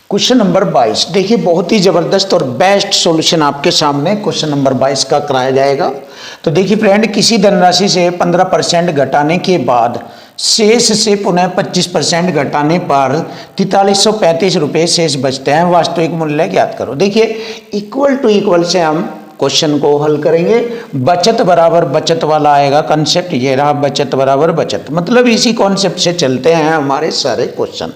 Question number 22 देखिए, बहुत ही जबरदस्त और बेस्ट सॉल्यूशन आपके सामने क्वेश्चन नंबर 22 का कराया जाएगा। तो देखिए फ्रेंड, किसी धनराशि से 15% घटाने के बाद शेष से पुनः 25% घटाने पर 4335 रुपये शेष बचते हैं। वास्तविक मूल्य ज्ञात करो। देखिए, इक्वल टू इक्वल से हम क्वेश्चन को हल करेंगे। बचत बराबर बचत वाला आएगा कंसेप्ट, ये रहा बचत बराबर बचत, मतलब इसी कॉन्सेप्ट से चलते हैं हमारे सारे क्वेश्चन।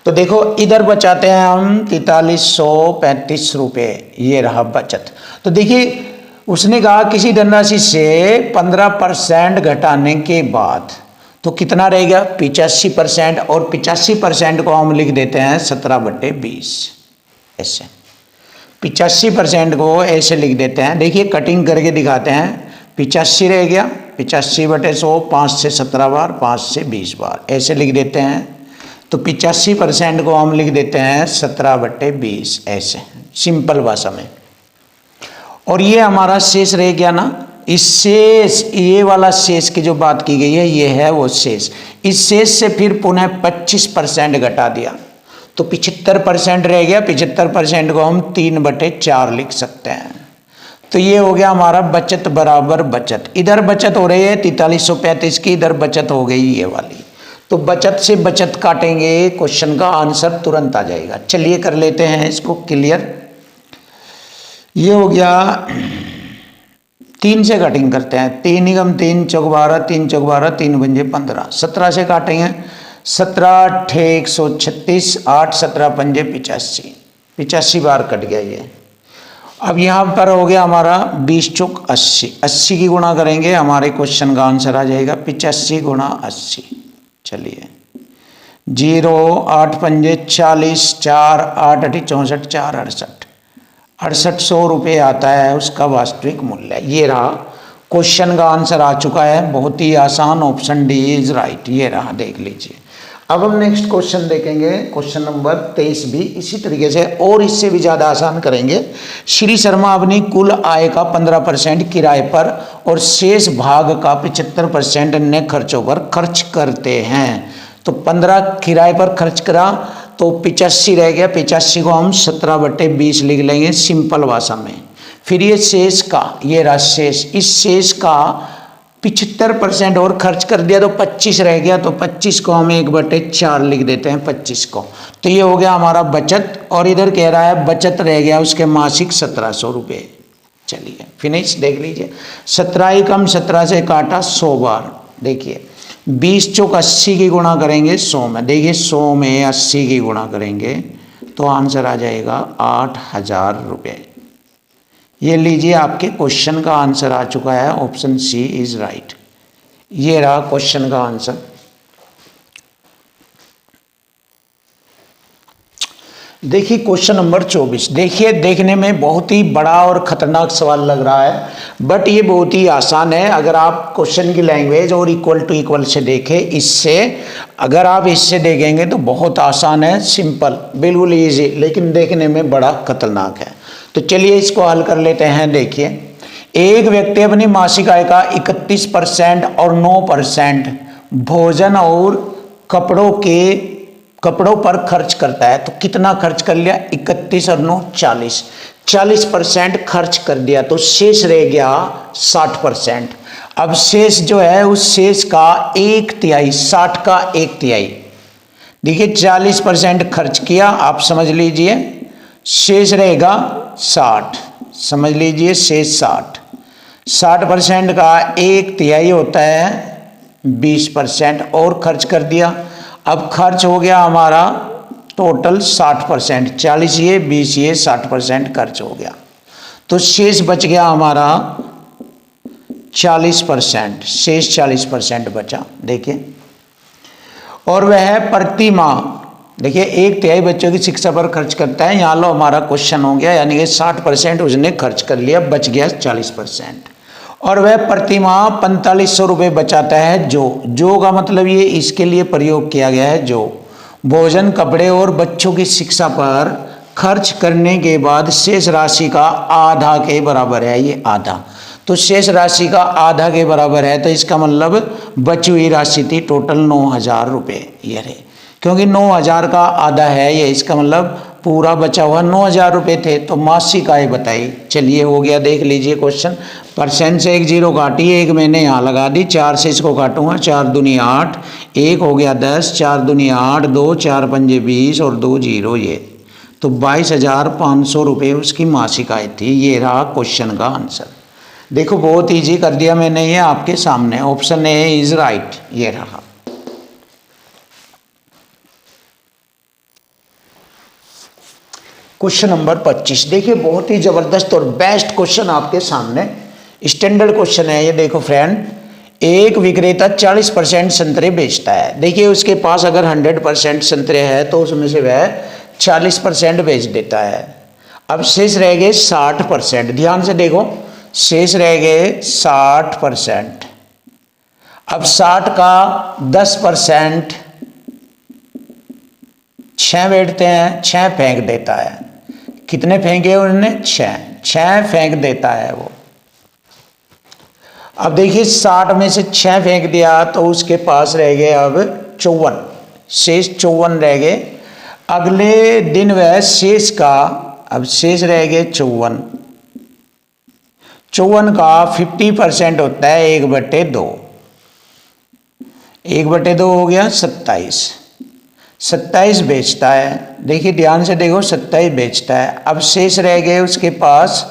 तो देखो, इधर बचाते हैं हम 4335 रुपये, ये रहा बचत। तो देखिए, उसने कहा किसी धनराशि से 15% घटाने के बाद तो कितना रहेगा 85%, और 85% को हम लिख देते हैं 17/20। ऐसे 85% को ऐसे लिख देते हैं। देखिए, कटिंग करके दिखाते हैं। 85 रह गया, 85/100, 5 से 17 बार, 5 से 20 बार, ऐसे लिख देते हैं। तो 85% को हम लिख देते हैं 17/20, ऐसे सिंपल भाषा में। और ये हमारा शेष रह गया ना, इस शेष, ये वाला शेष की जो बात की गई है, ये है वो शेष। इस शेष से फिर पुनः 25% घटा दिया तो 75% रह गया। 75% को हम 3/4 लिख सकते हैं। तो ये हो गया हमारा बचत बराबर बचत। इधर बचत हो रही है 4335 की, इधर बचत हो गई ये वाली। तो बचत से बचत काटेंगे, क्वेश्चन का आंसर तुरंत आ जाएगा। चलिए कर लेते हैं इसको क्लियर। ये हो गया, 3 से कटिंग करते हैं। 3 एकम 3 चौक 12, 3 चौक 12, 3 पंजे 15। 17 से काटेंगे, 17 8 136, 8 17 पंजे 85, 85 बार कट गया ये। अब यहाँ पर हो गया हमारा 20 चौक 80, 80 की गुणा करेंगे, हमारे क्वेश्चन का आंसर आ जाएगा 85 गुणा 80। चलिए, 0 8 पंजे 40, 4 8 8 64, 4 68, 6800 रुपये आता है उसका वास्तविक मूल्य। ये रहा क्वेश्चन का आंसर आ चुका है, बहुत ही आसान, ऑप्शन डी इज राइट। ये रहा, देख लीजिए। अब हम नेक्स्ट क्वेश्चन देखेंगे, क्वेश्चन नंबर 23 भी इसी तरीके से और इससे भी ज़्यादा आसान करेंगे। श्री शर्मा अपनी कुल आय का 15% किराए पर और शेष भाग का 75% अन्य खर्चों पर खर्च करते हैं। तो 15 किराए पर खर्च करा तो 85 रह गया। 85 को हम 17/20 लिख लेंगे सिंपल भाषा में। फिर ये शेष का, ये रहा शेष, इस शेष का 75% और खर्च कर दिया तो 25 रह गया। तो 25 को हम 1/4 लिख देते हैं 25 को। तो ये हो गया हमारा बचत। और इधर कह रहा है बचत रह गया उसके मासिक 1700 रुपये। चलिए फिनिश, देख लीजिए। 17 एकम 17 से काटा 100 बार। देखिए, 20 चौक 80 की गुणा करेंगे 100 में। देखिए, 100 में 80 की गुणा करेंगे तो आंसर आ जाएगा 8000 रुपये। ये लीजिए, आपके क्वेश्चन का आंसर आ चुका है, ऑप्शन सी इज राइट। ये रहा क्वेश्चन का आंसर। देखिए क्वेश्चन नंबर 24। देखिए, देखने में बहुत ही बड़ा और खतरनाक सवाल लग रहा है, बट ये बहुत ही आसान है अगर आप क्वेश्चन की लैंग्वेज और इक्वल टू इक्वल से देखें। इससे अगर आप इससे देखेंगे तो बहुत आसान है, सिंपल, बिल्कुल ईजी, लेकिन देखने में बड़ा खतरनाक है। तो चलिए इसको हल कर लेते हैं। देखिए, एक व्यक्ति अपनी मासिक आय का 31% और 9% भोजन और कपड़ों पर खर्च करता है। तो कितना खर्च कर लिया, 31 और 9 40, 40% खर्च कर दिया तो शेष रह गया 60%। अब शेष जो है, उस शेष का 1/3, 60 का 1/3। देखिए, 40% खर्च किया, आप समझ लीजिए, शेष रहेगा 60, समझ लीजिए शेष 60। 60% का 1/3 होता है 20%, और खर्च कर दिया। अब खर्च हो गया हमारा टोटल 60%, 40 ये 20 ये 60% खर्च हो गया। तो शेष बच गया हमारा 40%, शेष 40% बचा। देखिए, और वह प्रति माह, देखिए, 1/3 बच्चों की शिक्षा पर खर्च करता है। यहाँ लो हमारा क्वेश्चन हो गया, यानी कि 60% उसने खर्च कर लिया, बच गया 40%। और वह प्रति माह 4500 रुपये बचाता है। जो का मतलब ये इसके लिए प्रयोग किया गया है। जो भोजन, कपड़े और बच्चों की शिक्षा पर खर्च करने के बाद शेष राशि का आधा के बराबर है। ये आधा, तो शेष राशि का आधा के बराबर है। तो इसका मतलब बची हुई राशि थी टोटल 9000 रुपये। ये रहे, क्योंकि 9000 का आधा है ये, इसका मतलब पूरा बचा हुआ 9,000 रुपये थे, तो मासिक आय बताई। चलिए हो गया, देख लीजिए क्वेश्चन। परसेंट से एक जीरो काटी, एक मैंने यहाँ लगा दी, 4 से इसको काटूंगा, 4 दूनी 8, एक हो गया 10, 4 दूनी 8, 2 4 पंजे 20 और 2 जीरो, ये तो 22,500 रुपये उसकी मासिक आय थी। ये रहा क्वेश्चन का आंसर। देखो बहुत इजी कर दिया मैंने, ये आपके सामने। ऑप्शन ए इज राइट, ये रहा। क्वेश्चन नंबर 25, देखिए बहुत ही जबरदस्त और बेस्ट क्वेश्चन आपके सामने, स्टैंडर्ड क्वेश्चन है ये। देखो फ्रेंड, एक विक्रेता 40% संतरे बेचता है। देखिए उसके पास अगर 100% संतरे है तो उसमें से वह 40% बेच देता है। अब शेष रह गए 60%। ध्यान से देखो, शेष रह गए 60%। अब 60 का 10% 6 बैठते हैं, 6 फेंक देता है। कितने फेंके उन्होंने? 6 फेंक देता है वो। अब देखिए 60 में से 6 फेंक दिया तो उसके पास रह गए अब 54, शेष 54 रह गए। अगले दिन वह शेष का, अब शेष रह गए 54, 54 का 50% होता है 1/2, 1/2 हो गया 27, 27 बेचता है। देखिए ध्यान से देखो, 27 बेचता है। अब शेष रह गए उसके पास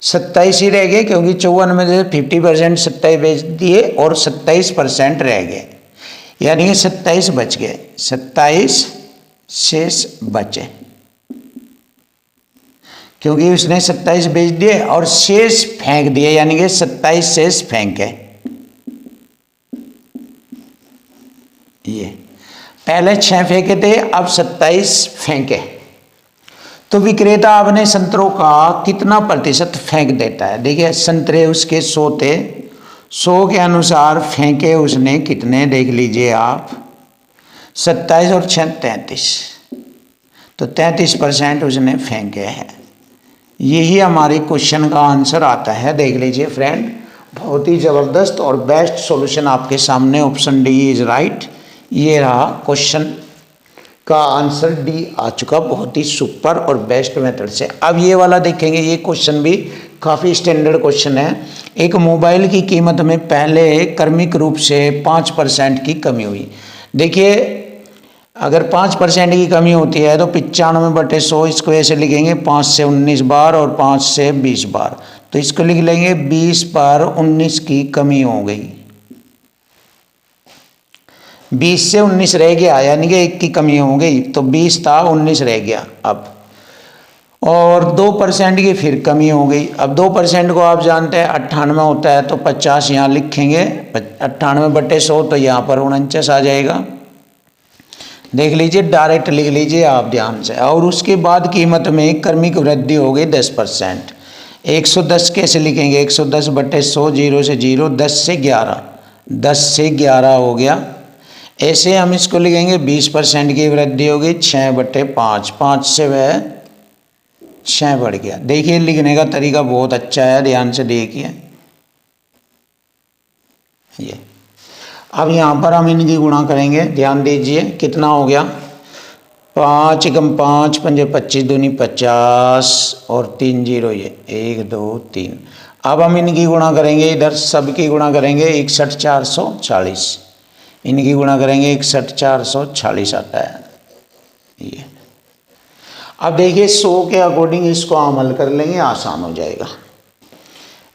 27 ही रह गए, क्योंकि 54 में से 50% 27 बेच दिए और 27% रह गए, यानी कि 27 बच गए, 27 शेष बचे, क्योंकि उसने 27 बेच दिए और शेष फेंक दिए, यानी कि 27 शेष फेंके। ये पहले 6 फेंके थे, अब 27 फेंके। तो विक्रेता अपने संतरों का कितना प्रतिशत फेंक देता है? देखिए संतरे उसके 100 थे, 100 के अनुसार फेंके उसने कितने, देख लीजिए आप, 27 और 6 33, तो 33% उसने फेंके हैं। यही हमारे क्वेश्चन का आंसर आता है। देख लीजिए फ्रेंड, बहुत ही ज़बरदस्त और बेस्ट सॉल्यूशन आपके सामने, ऑप्शन डी इज राइट। ये रहा क्वेश्चन का आंसर, डी आ चुका, बहुत ही सुपर और बेस्ट मेथड से। अब ये वाला देखेंगे, ये क्वेश्चन भी काफ़ी स्टैंडर्ड क्वेश्चन है। एक मोबाइल की कीमत में पहले क्रमिक रूप से 5% की कमी हुई। देखिए अगर 5% की कमी होती है तो 95/100 इसको ऐसे लिखेंगे, 5 से 19 बार और 5 से 20 बार, तो इसको लिख लेंगे 20 पर 19 की कमी हो गई, 20 से 19 रह गया, यानी कि 1 की कमी हो गई, तो 20 था 19 रह गया अब। और 2% की फिर कमी हो गई। अब 2% को आप जानते हैं 98 होता है, तो 50 यहाँ लिखेंगे, 98/100 तो यहाँ पर 49 आ जाएगा। देख लीजिए, डायरेक्ट लिख लीजिए आप ध्यान से। और उसके बाद कीमत में क्रमिक वृद्धि हो गई 10%। 110 कैसे लिखेंगे? 110/100, 0 से 0, 10 से 11, 10 से 11 हो गया। ऐसे हम इसको लिखेंगे 20% की वृद्धि हो गई, 6/5, 5 से वह 6 बढ़ गया। देखिए लिखने का तरीका बहुत अच्छा है, ध्यान से देखिए। ये अब यहाँ पर हम इनकी गुणा करेंगे, ध्यान दीजिए कितना हो गया, 5 × 5 × 5 = 25, 2 = 50 और 3 0, ये 1 2 3। अब हम इनकी गुणा करेंगे, इधर सबकी गुणा करेंगे, 61,440, इनकी गुणा करेंगे 61,440 आता है ये। अब देखिए 100 के अकॉर्डिंग इसको अमल कर लेंगे, आसान हो जाएगा।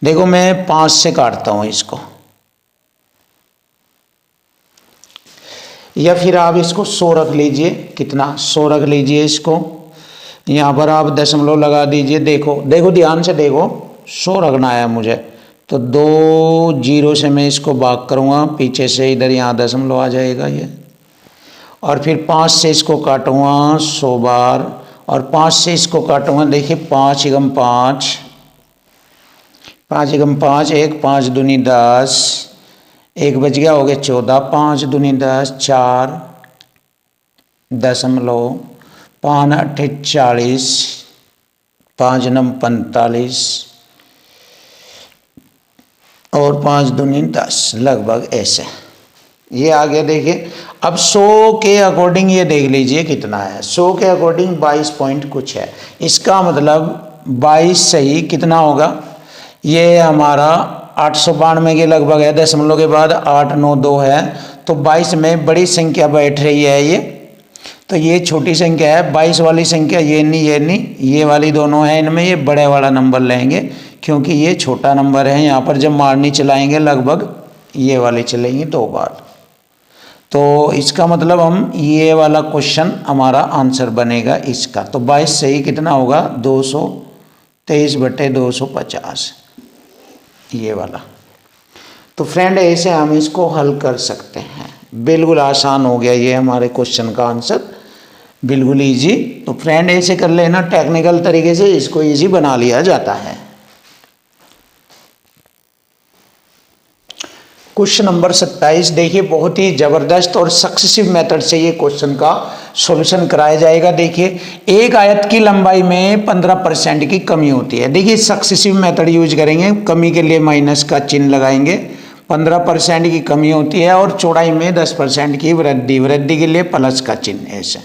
देखो मैं 5 से काटता हूँ इसको, या फिर आप इसको 100 रख लीजिए, कितना 100 रख लीजिए इसको, यहाँ पर आप दशमलव लगा दीजिए। देखो देखो ध्यान से देखो, 100 रखना है मुझे, तो 2 0 से मैं इसको भाग करूँगा, पीछे से इधर यहाँ दशमलव आ जाएगा ये, और फिर 5 से इसको काटूँगा 100 बार, और 5 से इसको काटूँगा। देखिए 5 × 5, 5 × 5, 1 5 दूनी 10, 1 बच गया, हो गया 14, 5 दूनी 10, 4 दशमलव 5 8 40, 5 9 45 और 5 दूनी 10, लगभग ऐसे। ये आ गया। देखिए अब 100 के अकॉर्डिंग ये देख लीजिए कितना है। 100 के अकॉर्डिंग 22 पॉइंट कुछ है। इसका मतलब 22 सही कितना होगा, ये हमारा 892 के लगभग है, दशमलव के बाद 892 है, तो 22 में बड़ी संख्या बैठ रही है ये, तो ये छोटी संख्या है। 22 वाली संख्या ये नहीं, ये वाली दोनों है, इनमें ये बड़े वाला नंबर लेंगे क्योंकि ये छोटा नंबर है। यहाँ पर जब मारनी चलाएंगे लगभग ये वाली चलेंगी 2 बार, तो इसका मतलब हम ये वाला क्वेश्चन हमारा आंसर बनेगा इसका। तो 22 सही कितना होगा, 223/250 ये वाला। तो फ्रेंड ऐसे हम इसको हल कर सकते हैं। बिल्कुल आसान हो गया ये हमारे क्वेश्चन का आंसर, बिल्कुल इजी। तो फ्रेंड ऐसे कर लेना, टेक्निकल तरीके से इसको इजी बना लिया जाता है। क्वेश्चन नंबर 27 देखिए, बहुत ही जबरदस्त और सक्सेसिव मेथड से ये क्वेश्चन का सॉल्यूशन कराया जाएगा। देखिए एक आयत की लंबाई में 15% की कमी होती है। देखिए सक्सेसिव मेथड यूज करेंगे, कमी के लिए माइनस का चिन्ह लगाएंगे। 15% की कमी होती है और चौड़ाई में 10% की वृद्धि के लिए प्लस का चिन्ह। ऐसे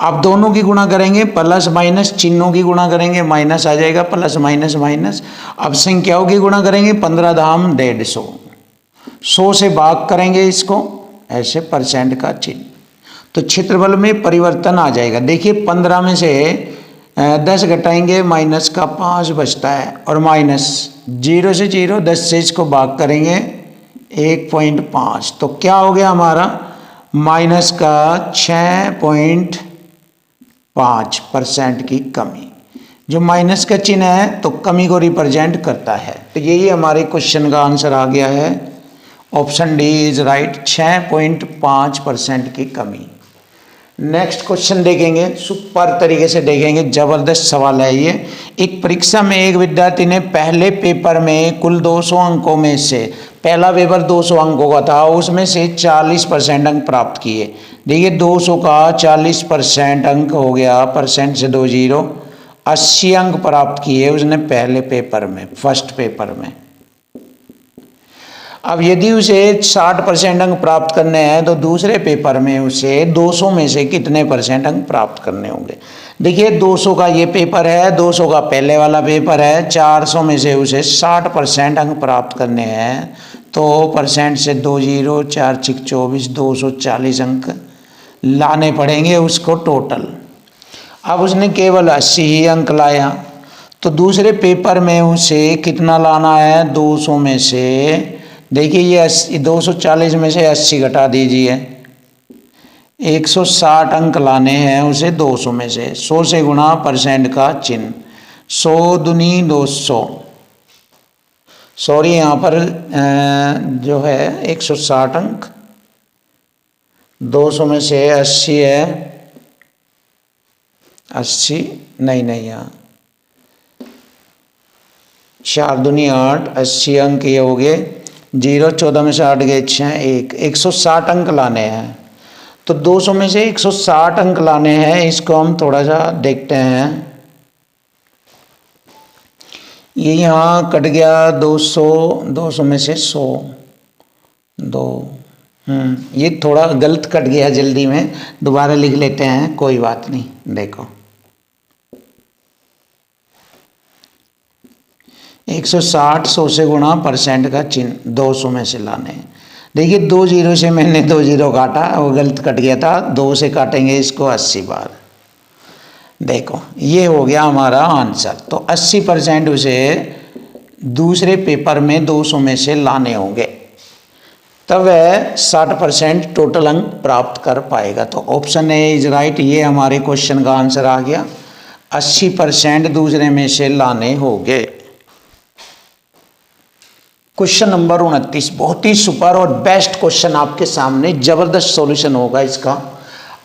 आप दोनों की गुणा करेंगे, प्लस माइनस चिन्हों की गुणा करेंगे, माइनस आ जाएगा, प्लस माइनस माइनस। अब संख्याओं की गुणा करेंगे, 15 धाम 150, 100 से भाग करेंगे इसको, ऐसे परसेंट का चिन्ह, तो क्षेत्रफल में परिवर्तन आ जाएगा। देखिए 15 में से 10 घटाएंगे, माइनस का 5 बचता है, और माइनस 0 से 0, 10 से इसको भाग करेंगे 1.5, तो क्या हो गया हमारा, माइनस का 6.5% की कमी। जो माइनस का चिन्ह है तो कमी को रिप्रेजेंट करता है। तो यही हमारे क्वेश्चन का आंसर आ गया है, ऑप्शन डी इज राइट, 6.5% की कमी। नेक्स्ट क्वेश्चन देखेंगे, सुपर तरीके से देखेंगे, जबरदस्त सवाल है ये। एक परीक्षा में एक विद्यार्थी ने पहले पेपर में कुल 200 अंकों में से, पहला पेपर 200 अंकों का था, उसमें से 40% अंक प्राप्त किए। देखिए 200 का 40% अंक हो गया, परसेंट से 2 जीरो, 80 अंक प्राप्त किए उसने पहले पेपर में, फर्स्ट पेपर में। अब यदि उसे 60% अंक प्राप्त करने हैं तो दूसरे पेपर में उसे 200 में से कितने परसेंट अंक प्राप्त करने होंगे। देखिए 200 का ये पेपर है, 200 का पहले वाला पेपर है, 400 में से उसे 60% अंक प्राप्त करने हैं, तो परसेंट से 2 जीरो, 4 6 24, 240 अंक लाने पड़ेंगे उसको टोटल। अब उसने केवल 80 ही अंक लाया, तो दूसरे पेपर में उसे कितना लाना है, 200 में से, देखिए ये 240 में से 80 घटा दीजिए, 160 अंक लाने हैं उसे 200 में से। 100 से गुणा परसेंट का चिन्ह, 100 दूनी 200, सॉरी यहाँ पर जो है 160 अंक, 200 में से 80 है, 80 नहीं यहाँ 4 दूनी 8, 80 अंक ये हो गए, 0 14 में से 8 गए 6, 160 अंक लाने हैं। तो 200 में से 160 अंक लाने हैं, इसको हम थोड़ा सा देखते हैं। ये यहाँ कट गया 200, 200 में से 100, 2, ये थोड़ा गलत कट गया, जल्दी में दोबारा लिख लेते हैं, कोई बात नहीं। देखो 160, 100 से गुणा परसेंट का चिन्ह, 200 में से लाने। देखिए 2 जीरो से मैंने 2 जीरो काटा, वो गलत कट गया था, 2 से काटेंगे इसको 80 बार। देखो ये हो गया हमारा आंसर। तो 80% उसे दूसरे पेपर में 200 में से लाने होंगे, तब वह 60% टोटल अंक प्राप्त कर पाएगा। तो ऑप्शन ए इज राइट, ये हमारे क्वेश्चन का आंसर आ गया, 80% दूसरे में से लाने होंगे। क्वेश्चन नंबर 29 बहुत ही सुपर और बेस्ट क्वेश्चन आपके सामने, जबरदस्त सॉल्यूशन होगा इसका।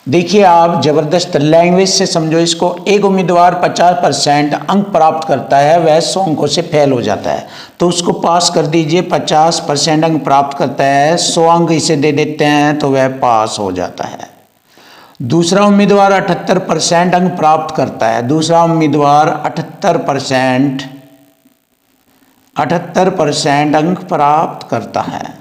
देखिए आप जबरदस्त लैंग्वेज से समझो इसको। एक उम्मीदवार 50% अंक प्राप्त करता है, वह 100 अंकों से फेल हो जाता है, तो उसको पास कर दीजिए। 50% अंक प्राप्त करता है, 100 अंक इसे दे देते हैं, तो वह पास हो जाता है। दूसरा उम्मीदवार 78% अंक प्राप्त करता है, दूसरा उम्मीदवार 78% अंक प्राप्त करता है,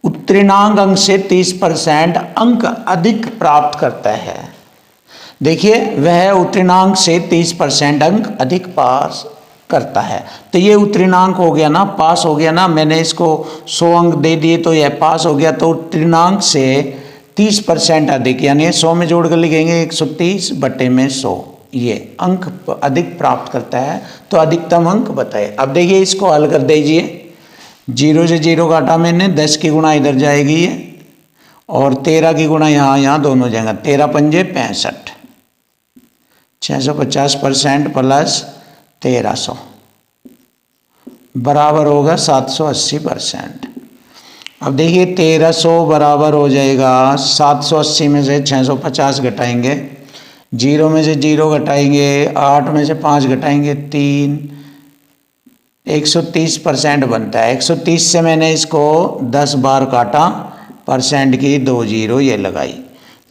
उत्तीर्णांक अंक से 30% अंक अधिक प्राप्त करता है। देखिए वह उत्तीर्णांक से 30% अंक अधिक पास करता है। तो ये उत्तीर्णांक हो गया ना, पास हो गया ना, मैंने इसको 100 अंक दे दिए तो यह पास हो गया। तो उत्तीर्णांक से 30% अधिक, यानी 100 में जोड़ कर लिखेंगे 130 बटे में 100, ये अंक अधिक प्राप्त करता है। तो अधिकतम अंक बताए। अब देखिए इसको हल कर दीजिए। 0 से 0 काटा मैंने, 10 की गुणा इधर जाएगी ये, और 13 की गुणा यहाँ दोनों जाएगा। 13 पंजे 65, 650% प्लस 1300 बराबर होगा 780%। अब देखिए 1300 बराबर हो जाएगा 780 में से 650 घटाएंगे, 0 में से 0 घटाएंगे, 8 में से 5 घटाएंगे 3, 130% बनता है। 130 से मैंने इसको 10 बार काटा, परसेंट की 2 जीरो ये लगाई,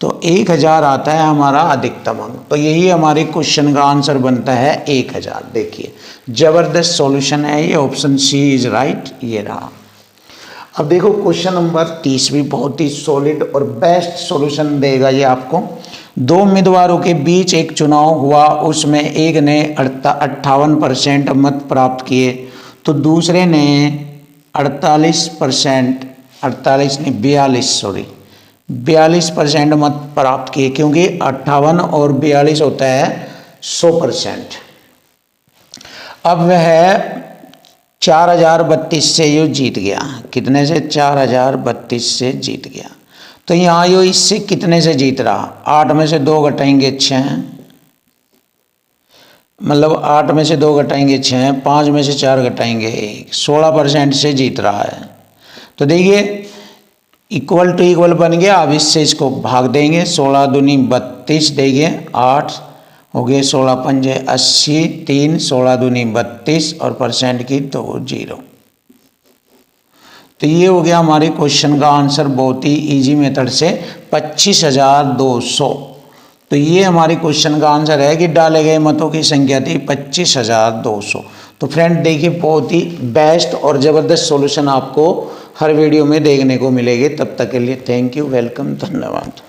तो 1000 आता है हमारा अधिकतम अंक। तो यही हमारे क्वेश्चन का आंसर बनता है 1000। देखिए जबरदस्त सॉल्यूशन है ये, ऑप्शन सी इज राइट, ये रहा। अब देखो क्वेश्चन नंबर 30 भी बहुत ही सॉलिड और बेस्ट सॉल्यूशन देगा ये आपको। 2 उम्मीदवारों के बीच एक चुनाव हुआ, उसमें एक ने 58% मत प्राप्त किए तो दूसरे ने 48%, 48 नहीं 42% मत प्राप्त किए, क्योंकि 58 और 42 होता है 100%। अब वह 4032 से यो जीत गया। कितने से? 4032 से जीत गया। तो यहाँ यो इससे कितने से जीत रहा? 8 में से 2 घटाएंगे 6, मतलब 8 में से 2 घटाएंगे 6, 5 में से 4 घटाएंगे 1, 16% से जीत रहा है। तो देखिए इक्वल टू इक्वल बन गया। अब इससे इसको भाग देंगे, 16 दूनी 32 देंगे, 8 हो गए, 16 पंजे 80, 3, 16 दूनी 32 और परसेंट की 2 जीरो। तो ये हो गया हमारे क्वेश्चन का आंसर, बहुत ही इजी मेथड से 25,200। तो ये हमारे क्वेश्चन का आंसर है कि डाले गए मतों की संख्या थी 25,200। तो फ्रेंड देखिए बहुत ही बेस्ट और ज़बरदस्त सॉल्यूशन आपको हर वीडियो में देखने को मिलेगी। तब तक के लिए थैंक यू, वेलकम, धन्यवाद।